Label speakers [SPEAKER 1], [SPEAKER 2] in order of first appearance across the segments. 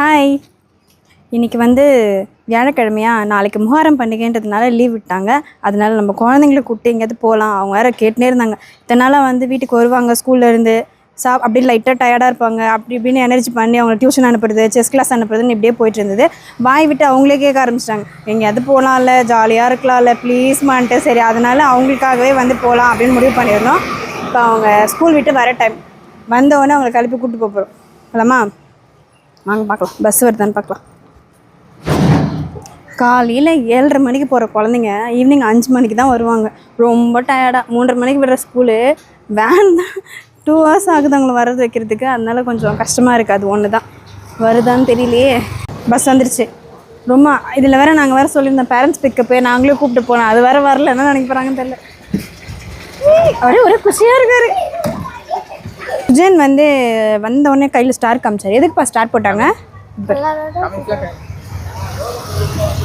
[SPEAKER 1] Hi. இன்றைக்கி வந்து வியாழக்கிழமையா, நாளைக்கு முஹர்ரம் பண்டிகைன்றதுனால லீவ் விட்டாங்க. அதனால நம்ம குழந்தைங்கள கூப்பிட்டு எங்கேயாவது போகலாம். அவங்க வேறு கேட்டுனே இருந்தாங்க. இத்தனை நாளாக வந்து வீட்டுக்கு வருவாங்க ஸ்கூல்லேருந்து, அப்படி லைட்டாக டயர்டாக இருப்பாங்க. அப்படி இப்படின்னு எனர்ஜி பண்ணி அவங்க டியூஷன் அனுப்புறது, செஸ் கிளாஸ் அனுப்புறதுன்னு இப்படியே போயிட்டு இருந்தது. வாய் விட்டு அவங்களே கேட்க ஆரம்பிச்சிட்டாங்க, எங்கேயாவது போகலாம்ல, ஜாலியாக இருக்கலாம்ல, ப்ளீஸ்மான்ட்டு. சரி, அதனால் அவங்களுக்காகவே வந்து போகலாம் அப்படின்னு முடிவு பண்ணியிருந்தோம். இப்போ அவங்க ஸ்கூல் விட்டு வர டைம் வந்தோடனே அவங்களை கிளப்பி கூப்பிட்டு போகிறோம். இல்லைம்மா, வாங்க பார்க்கலாம், பஸ் வருதான்னு பார்க்கலாம். காலையில் 7:30 மணிக்கு போகிற குழந்தைங்க ஈவினிங் 5 மணிக்கு தான் வருவாங்க. ரொம்ப டயர்டாக 3:30 மணிக்கு விடுற ஸ்கூலு வேன் தான் 2 hours ஆகுது அவங்கள வர்றது வைக்கிறதுக்கு. அதனால கொஞ்சம் கஷ்டமாக இருக்குது. அது ஒன்று தான் வருதான்னு தெரியலையே. பஸ் வந்துருச்சு. ரொம்ப இதில் வேறு நாங்கள் வேறு சொல்லியிருந்தோம் பேரண்ட்ஸ் பிக்கப்பு, நாங்களே கூப்பிட்டு போனோம். அது வேறு வரல, என்ன நினைக்க போகிறாங்கன்னு தெரியல. அப்படியே ஒரே குஷியாக இருக்காரு. சுஜன் வந்து வந்தோடனே கையில் ஸ்டார் காமிச்சார். எதுக்குப்பா ஸ்டார் போட்டாங்க?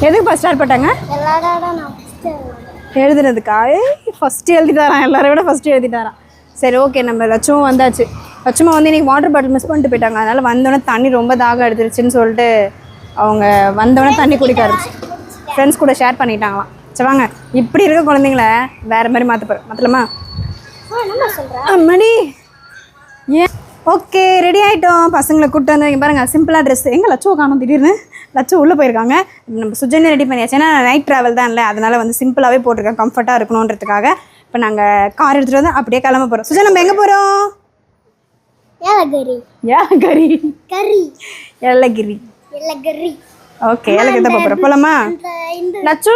[SPEAKER 1] எதுக்குப்பா ஸ்டார் போட்டாங்க? எழுதுறதுக்கா? ஃபஸ்ட்டு எழுதிட்டாரான், எல்லாரை விட ஃபஸ்ட்டு எழுதிட்டாரான். சரி, ஓகே. நம்ம லட்சமும் வந்தாச்சு. லட்சமா வந்து இன்றைக்கி வாட்டர் பாட்டில் மிஸ் பண்ணிட்டு போயிட்டாங்க. அதனால் வந்தோடனே தண்ணி ரொம்ப தாகம் எடுத்துருச்சுன்னு சொல்லிட்டு அவங்க வந்தோடனே தண்ணி குடிக்க ஆரம்பிச்சு ஃப்ரெண்ட்ஸ் கூட ஷேர் பண்ணிட்டாங்களாம். சரி வாங்க, இப்படி இருக்க குழந்தைங்கள வேறு மாதிரி மாற்ற போகிறேன். மாற்றலாமா? மணி ஏன்? ஓகே, ரெடி ஆகிட்டோம். பசங்களை கூப்பிட்டு வந்து இங்கே பாருங்கள், சிம்பிளாக ட்ரெஸ். எங்கே லட்சம் காணும் திடீர்னு? லட்சம் உள்ளே போயிருக்காங்க. நம்ம சுஜனே ரெடி பண்ணியாச்சு. ஏன்னா நைட் ட்ராவல் தான் இல்லை, அதனால் வந்து சிம்பிளாகவே போட்டிருக்கேன், கம்ஃபர்ட்டாக இருக்கணுன்றதுக்காக. இப்போ நாங்கள் கார் எடுத்துகிட்டு வந்து அப்படியே கிளம்ப போகிறோம். சுஜன், நம்ம எங்கே போகிறோம்? ஏலகிரி. ஓகே, ஏலகிரி தான் போகிறோம். போகலாமா? லட்சு,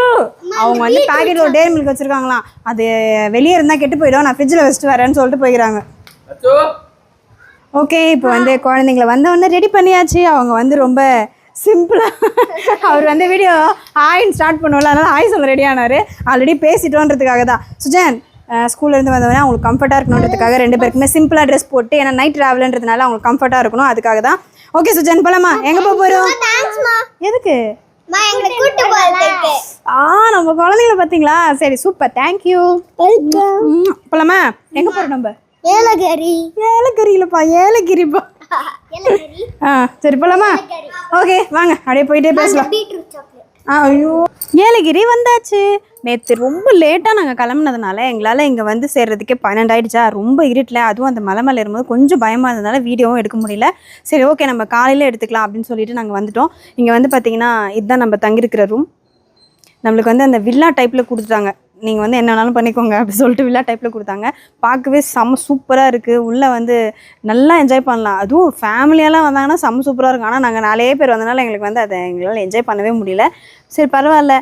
[SPEAKER 1] அவங்க வந்து பேக்கெட்டில் ஒரு டேரி மில்க் வச்சுருக்காங்களாம். அது வெளியே இருந்தால் கெட்டு போயிடும், நான் ஃப்ரிட்ஜில் வச்சுட்டு வரேன்னு சொல்லிட்டு போய்க்கிறாங்க. ஓகே, இப்போ வந்து குழந்தைங்கள வந்தவொடனே ரெடி பண்ணியாச்சு. அவங்க வந்து ரொம்ப சிம்பிளாக அவர் வந்து வீடியோ ஹாய்ன்னு ஸ்டார்ட் பண்ணுவோம்ல, அதனால் ஹாய் சொல்ல ரெடி ஆனார். ஆல்ரெடி பேசிட்டோன்றதுக்காக தான். சுஜன் ஸ்கூல்லேருந்து வந்தவொடனே அவங்களுக்கு கம்ஃபர்ட்டாக இருக்கணுன்றதுக்காக 2 பேருக்குமே சிம்பிளாக ட்ரெஸ் போட்டு, ஏன்னா நைட் ட்ராவல்ன்றதுனால அவங்களுக்கு கம்ஃபர்ட்டாக இருக்கணும், அதுக்காக தான். ஓகே சுஜன், போகலாமா? எங்கே போக போகிறோம்? எதுக்கு? நம்ம குழந்தைங்கள பார்த்தீங்களா? சரி, சூப்பர், தேங்க்யூ. போகலாமா? எங்கே போகிறோம் நம்ம? ஏலகிரிலப்பா, ஏலகிரிப்பா. சரி, போகலாமா? ஓகே, வாங்க அப்படியே போயிட்டே பேசலாம். ஐயோ, ஏலகிரி வந்தாச்சு. நேற்று ரொம்ப லேட்டாக நாங்கள் கிளம்புனதுனால எங்களால் இங்கே வந்து சேர்றதுக்கே 12 ஆகிடுச்சா. ரொம்ப இருட்டில், அதுவும் அந்த மலை மேலே ஏறும்போது கொஞ்சம் பயமாக இருந்ததுனால வீடியோவும் எடுக்க முடியல. சரி, ஓகே, நம்ம காலையில் எடுத்துக்கலாம் அப்படின்னு சொல்லிட்டு நாங்கள் வந்துட்டோம். இங்கே வந்து பார்த்திங்கன்னா இதுதான் நம்ம தங்கியிருக்கிற ரூம். நம்மளுக்கு வந்து அந்த வில்லா டைப்பில் கொடுத்துட்டாங்க. நீங்கள் வந்து என்ன வேணாலும் பண்ணிக்கோங்க அப்படி சொல்லிட்டு வில்லா டைப்பில் கொடுத்தாங்க. பார்க்கவே செம்ம சூப்பராக இருக்குது. உள்ளே வந்து நல்லா என்ஜாய் பண்ணலாம். அதுவும் ஃபேமிலியெல்லாம் வந்தாங்கன்னா செம்ம சூப்பராக இருக்கும். ஆனால் நாங்கள் 4 பேர் வந்தனால எங்களுக்கு வந்து அதை எங்களால் என்ஜாய் பண்ணவே முடியல. சரி, பரவாயில்ல.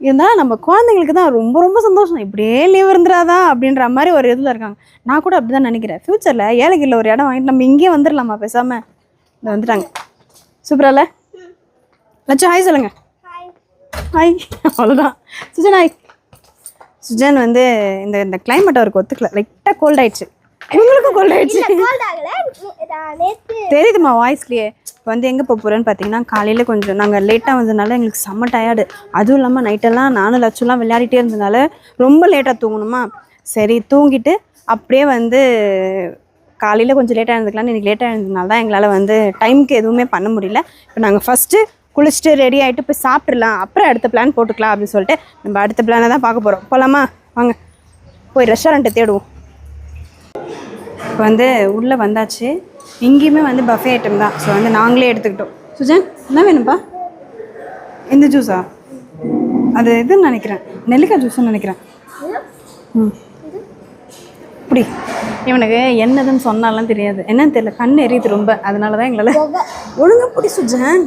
[SPEAKER 1] இருந்தாலும் நம்ம குழந்தைங்களுக்கு தான் ரொம்ப ரொம்ப சந்தோஷம். இப்படியே லீவ் இருந்துடாதா அப்படின்ற மாதிரி ஒரு இதில் இருக்காங்க. நான் கூட அப்படி தான் நினைக்கிறேன். ஃப்யூச்சரில் ஏலகிரியில் ஒரு இடம் வாங்கிட்டு நம்ம இங்கேயே வந்துடலாமா பேசாமல்? இதை வந்துட்டாங்க. சூப்பரால லட்சம் ஹாய் சொல்லுங்கள். ஹாய், அவ்வளோதான். சுஜன் ஹாய். சுஜன் வந்து இந்த கிளைமேட் அவருக்கு ஒத்துக்கல. லைட்டாக கோல்ட் ஆயிடுச்சு. இவங்களுக்கும் கோல்ட் ஆயிடுச்சு தெரியுதுமா வாய்ஸ்லேயே. இப்போ வந்து எங்கே போக போகிறேன்னு பார்த்தீங்கன்னா, காலையில் கொஞ்சம் நாங்கள் லேட்டாக வந்ததுனால எங்களுக்கு செம்ம டயர்டு. அதுவும் இல்லாமல் நைட்டெல்லாம் நானும் லட்சம்லாம் விளையாடிட்டே இருந்ததுனால ரொம்ப லேட்டாக தூங்கணுமா. சரி, தூங்கிட்டு அப்படியே வந்து காலையில் கொஞ்சம் லேட்டாக இருந்துக்கலாம்னு. இன்றைக்கி லேட்டாக இருந்ததுனால தான் எங்களால் வந்து டைமுக்கு எதுவுமே பண்ண முடியல. இப்போ நாங்கள் ஃபஸ்ட்டு குளிச்சுட்டு ரெடி ஆகிட்டு போய் சாப்பிட்றலாம், அப்புறம் அடுத்த பிளான் போட்டுக்கலாம் அப்படின்னு சொல்லிட்டு நம்ம அடுத்த பிளானை தான் பார்க்க போகிறோம். போகலாமா? வாங்க போய் ரெஸ்டாரண்ட்டை தேடுவோம். இப்போ வந்து உள்ளே வந்தாச்சு. இங்கேயுமே வந்து பஃபே ஐட்டம் தான். ஸோ வந்து நாங்களே எடுத்துக்கிட்டோம். சுஜன், என்ன வேணும்ப்பா? இந்த ஜூஸா? அது இதுன்னு நினைக்கிறேன், நெல்லிக்காய் ஜூஸ்ன்னு நினைக்கிறேன். இப்படி இவனுக்கு என்னதுன்னு சொன்னாலாம் தெரியாது, என்னன்னு தெரியல, கண் எரியுது ரொம்ப. அதனால தான் எங்களால் ஒழுங்காக பிடி. சுஜன்,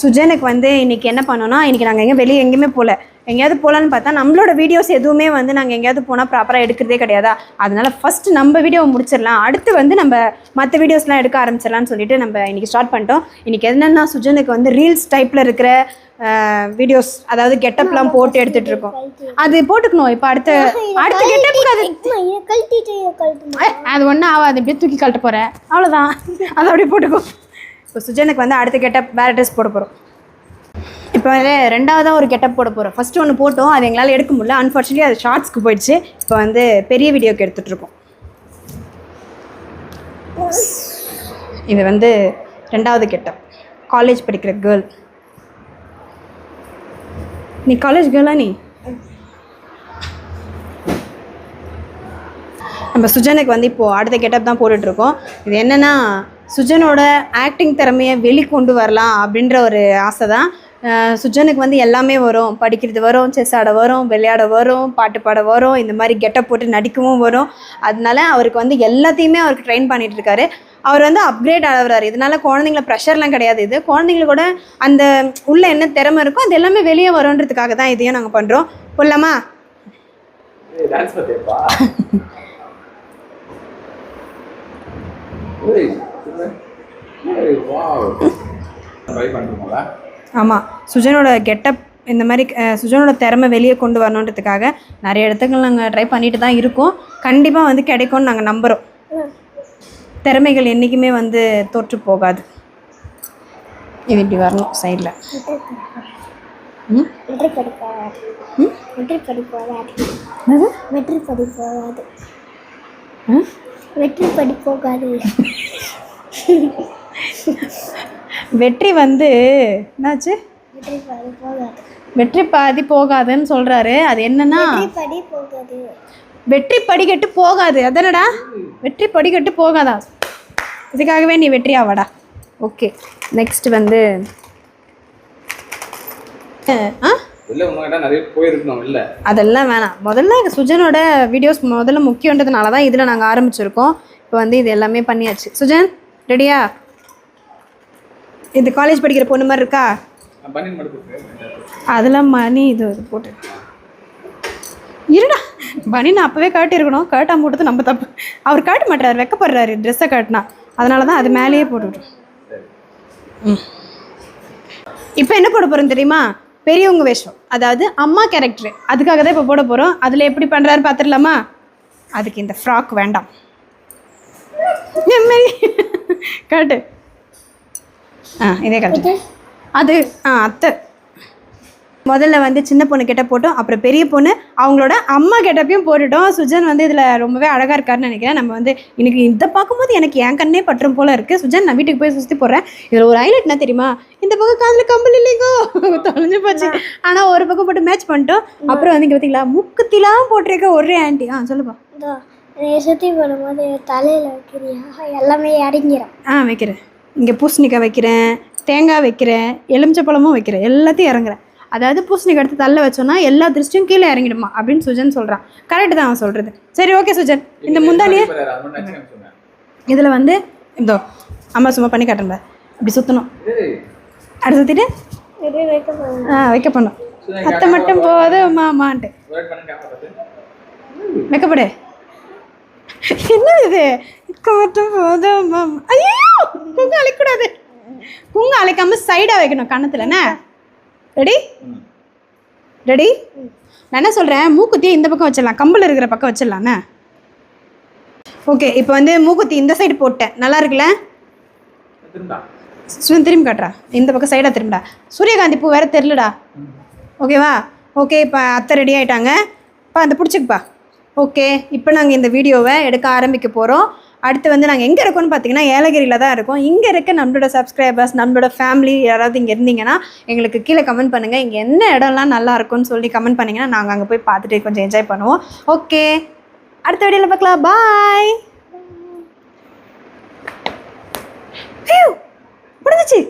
[SPEAKER 1] சுஜனுக்கு வந்து இன்றைக்கி என்ன பண்ணோன்னா, இன்றைக்கி நாங்கள் வெளியே எங்கேயுமே போகல. எங்கேயாவது போகலான்னு பார்த்தா நம்மளோட வீடியோஸ் எதுவுமே வந்து நாங்கள் எங்கேயாவது போனால் ப்ராப்பராக எடுக்கிறதே கிடையாதா. அதனால் ஃபஸ்ட்டு நம்ம வீடியோவை முடிச்சிடலாம், அடுத்து வந்து நம்ம மற்ற வீடியோஸ்லாம் எடுக்க ஆரம்பிச்சிடலான்னு சொல்லிட்டு நம்ம இன்றைக்கி ஸ்டார்ட் பண்ணிட்டோம். இன்றைக்கி என்னென்னா, சுஜனுக்கு வந்து ரீல்ஸ் டைப்பில் இருக்கிற வீடியோஸ், அதாவது கெட்டப்லாம் போட்டு எடுத்துகிட்டு இருக்கோம். அது போட்டுக்கணும். இப்போ அடுத்த கெட்டப்புக்கு அது ஒன்றும் ஆகாது, அப்படியே தூக்கி கழட்ட போகிறேன், அவ்வளோதான். அதை அப்படியே போட்டுக்கோ. இப்போ சுஜனுக்கு வந்து அடுத்த கெட்டப் வேறு ட்ரெஸ் போட போகிறோம். இப்போ வந்து 2வதாக ஒரு கெட்டப் போட போகிறோம். ஃபஸ்ட்டு ஒன்று போட்டோம், அது எங்களால் எடுக்க முடியல. அன்ஃபார்ச்சுனேட்லி அது ஷார்ட்ஸ்க்கு போயிடுச்சு. இப்போ வந்து பெரிய வீடியோக்கு எடுத்துகிட்ருக்கோம். இது வந்து 2வது கெட்டப். காலேஜ் படிக்கிற கேர்ள். நீ காலேஜ் கேர்ளா நீ? நம்ம சுஜனுக்கு வந்து இப்போது அடுத்த கெட்டப் தான் போட்டுட்ருக்கோம். இது என்னென்னா சுஜனோட ஆக்டிங் திறமையை வெளிக்கொண்டு வரலாம் அப்படின்ற ஒரு ஆசை தான். சுஜனுக்கு வந்து எல்லாமே வரும், படிக்கிறது வரும், செஸ் ஆட வரும், விளையாட வரும், பாட்டு பாட வரும், இந்த மாதிரி கெட்டப் போட்டு நடிக்கவும் வரும். அதனால அவருக்கு வந்து எல்லாத்தையுமே அவருக்கு ட்ரெயின் பண்ணிகிட்ருக்காரு. அவர் வந்து அப்கிரேட் ஆகிறாரு. இதனால குழந்தைங்கள ப்ரெஷர்லாம் கிடையாது. இது குழந்தைங்கள கூட அந்த உள்ள என்ன திறமை இருக்கோ அது எல்லாமே வெளியே வரும்ன்றதுக்காக தான் இதையும் நாங்கள் பண்ணுறோம். போடலாமா? ஆமாம், சுஜனோட கெட்டப் இந்த மாதிரி சுஜனோட திறமை வெளியே கொண்டு வரணுன்றதுக்காக நிறைய இடத்துக்கு நாங்கள் ட்ரை பண்ணிட்டு தான் இருக்கோம். கண்டிப்பாக வந்து கிடைக்கும்னு நாங்கள் நம்புகிறோம். திறமைகள் என்றைக்குமே வந்து தோற்று போகாது. இது இப்படி வரணும் சைடில். வெற்றி வந்து என்னாச்சு? வெற்றி பாதி போகாதுன்னு சொல்றாரு. அது என்னன்னா வெற்றி படிக்கட்டு போகாது. அதானடா, வெற்றி படிக்கட்டு போகாதா? இதுக்காகவே நீ வெற்றி ஆவாடா. ஓகே, நெக்ஸ்ட் வந்து அதெல்லாம் வேணாம். முதல்ல சுஜனோட வீடியோஸ் முதல்ல முக்கியன்றதுனால தான் இதில் நாங்கள் ஆரம்பிச்சிருக்கோம். இப்போ வந்து இது எல்லாமே பண்ணியாச்சு. சுஜன் ரெடியா? இது காலேஜ் படிக்கிற பொண்ணு மாதிரி இருக்கா? அதெல்லாம் மணி இது போட்டு இருடா. பனி நான் அப்போவே காட்டியிருக்கணும். காட்டாம போட்டது நம்ம தப்பு. அவர் காட்ட மாட்டார், வெக்கப்படுறாரு ட்ரெஸ்ஸை காட்டினா. அதனால தான் அது மேலேயே போட்டுவிட்டோம். இப்போ என்ன போட போகிறோம் தெரியுமா? பெரியவங்க வேஷம், அதாவது அம்மா கேரக்டர். அதுக்காக தான் இப்போ போட போகிறோம். அதில் எப்படி பண்ணுறாரு பார்த்துடலாமா? அதுக்கு இந்த ஃப்ராக் வேண்டாம். காட்டு. இதே காட்டு. அது அத்தை முதல்ல வந்து சின்ன பொண்ணு கெட்ட போட்டோம், அப்புறம் பெரிய பொண்ணு அவங்களோட அம்மா கெட்டப்பையும் போட்டுட்டோம். சுஜன் வந்து இதில் ரொம்பவே அழகாக இருக்காருன்னு நினைக்கிறேன். நம்ம வந்து இன்னைக்கு இதை பார்க்கும்போது எனக்கு என் கண்ணே பற்றும் போல இருக்குது. சுஜன் நான் வீட்டுக்கு போய் சுற்றி போடுறேன். இதில் ஒரு ஹைலைட் என்ன தெரியுமா? இந்த பக்கம் காதில் கம்பல் இல்லைங்கோ, தொலைஞ்சு போச்சு. ஆனால் ஒரு பக்கம் போட்டு மேட்ச் பண்ணிட்டோம். அப்புறம் வந்து இங்கே பார்த்தீங்களா முக்குத்திலாம் போட்டிருக்க ஒரே ஆண்டி. சொல்லுப்பா.
[SPEAKER 2] சுற்றி போடும்போது தலையில் வைக்கிறியா? எல்லாமே இறங்கிறேன்.
[SPEAKER 1] வைக்கிறேன். இங்கே பூசணிக்காய் வைக்கிறேன், தேங்காய் வைக்கிறேன், எலுமிச்சப்பழமும் வைக்கிறேன், எல்லாத்தையும் இறங்குறேன். அதாவது பூசணிக்காய் எடுத்து தள்ள வச்சோன்னா எல்லா திருஷ்டியும் கீழே இறங்கிடுமா அப்படின்னு சுஜன் சொல்கிறான். கரெக்டு தான் அவன் சொல்கிறது. சரி, ஓகே சுஜன். இந்த முந்தானியே இதில் வந்து இதோ அம்மா சும்மா பண்ணி காட்டுறேன். இப்படி சுற்றணும். அப்படி சுற்றிட்டு வைக்க பண்ணும். அத்தை மட்டும் போதும் மாமான்ட்டு வைக்கப்படு. என்ன இது? மட்டும் போதும் மாமா. ஐயோ, குங்கு அழைக்கூடாது. குங்கு அழைக்காம சைடாக வைக்கணும் கன்னத்துலண்ணே. ரெடி? ரெடி? நான் என்ன சொல்கிறேன், மூக்குத்தியை இந்த பக்கம் வச்சிடலாம், கம்பல் இருக்கிற பக்கம் வச்சிடலாண்ணே. ஓகே, இப்போ வந்து மூக்குத்தி இந்த சைடு போட்டேன். நல்லா இருக்குல்ல? திரும்பி காட்டுறா. இந்த பக்கம் சைடாக திரும்பிடா. சூரியகாந்தி பூ வேறு தெரிலடா. ஓகேவா? ஓகே, இப்போ அத்தை ரெடி ஆகிட்டாங்க. இப்போ அந்த பிடிச்சிக்குப்பா. ஓகே, இப்போ நாங்கள் இந்த வீடியோவை எடுக்க ஆரம்பிக்க போகிறோம். அடுத்து வந்து நாங்கள் எங்கே இருக்கோம்னு பார்த்தீங்கன்னா ஏலகிரியில் தான் இருக்கோம். இங்கே இருக்க நம்மளோட சப்ஸ்கிரைபர்ஸ், நம்மளோட ஃபேமிலி யாராவது இங்கே இருந்தீங்கன்னா எங்களுக்கு கீழே கமெண்ட் பண்ணுங்கள். இங்கே என்ன இடம்லாம் நல்லா இருக்கும்னு சொல்லி கமெண்ட் பண்ணிங்கன்னா நாங்கள் அங்கே போய் பார்த்துட்டு கொஞ்சம் என்ஜாய் பண்ணுவோம். ஓகே, அடுத்த வீடியோவில் பார்க்கலாம். பாய். முடிஞ்சிச்சு.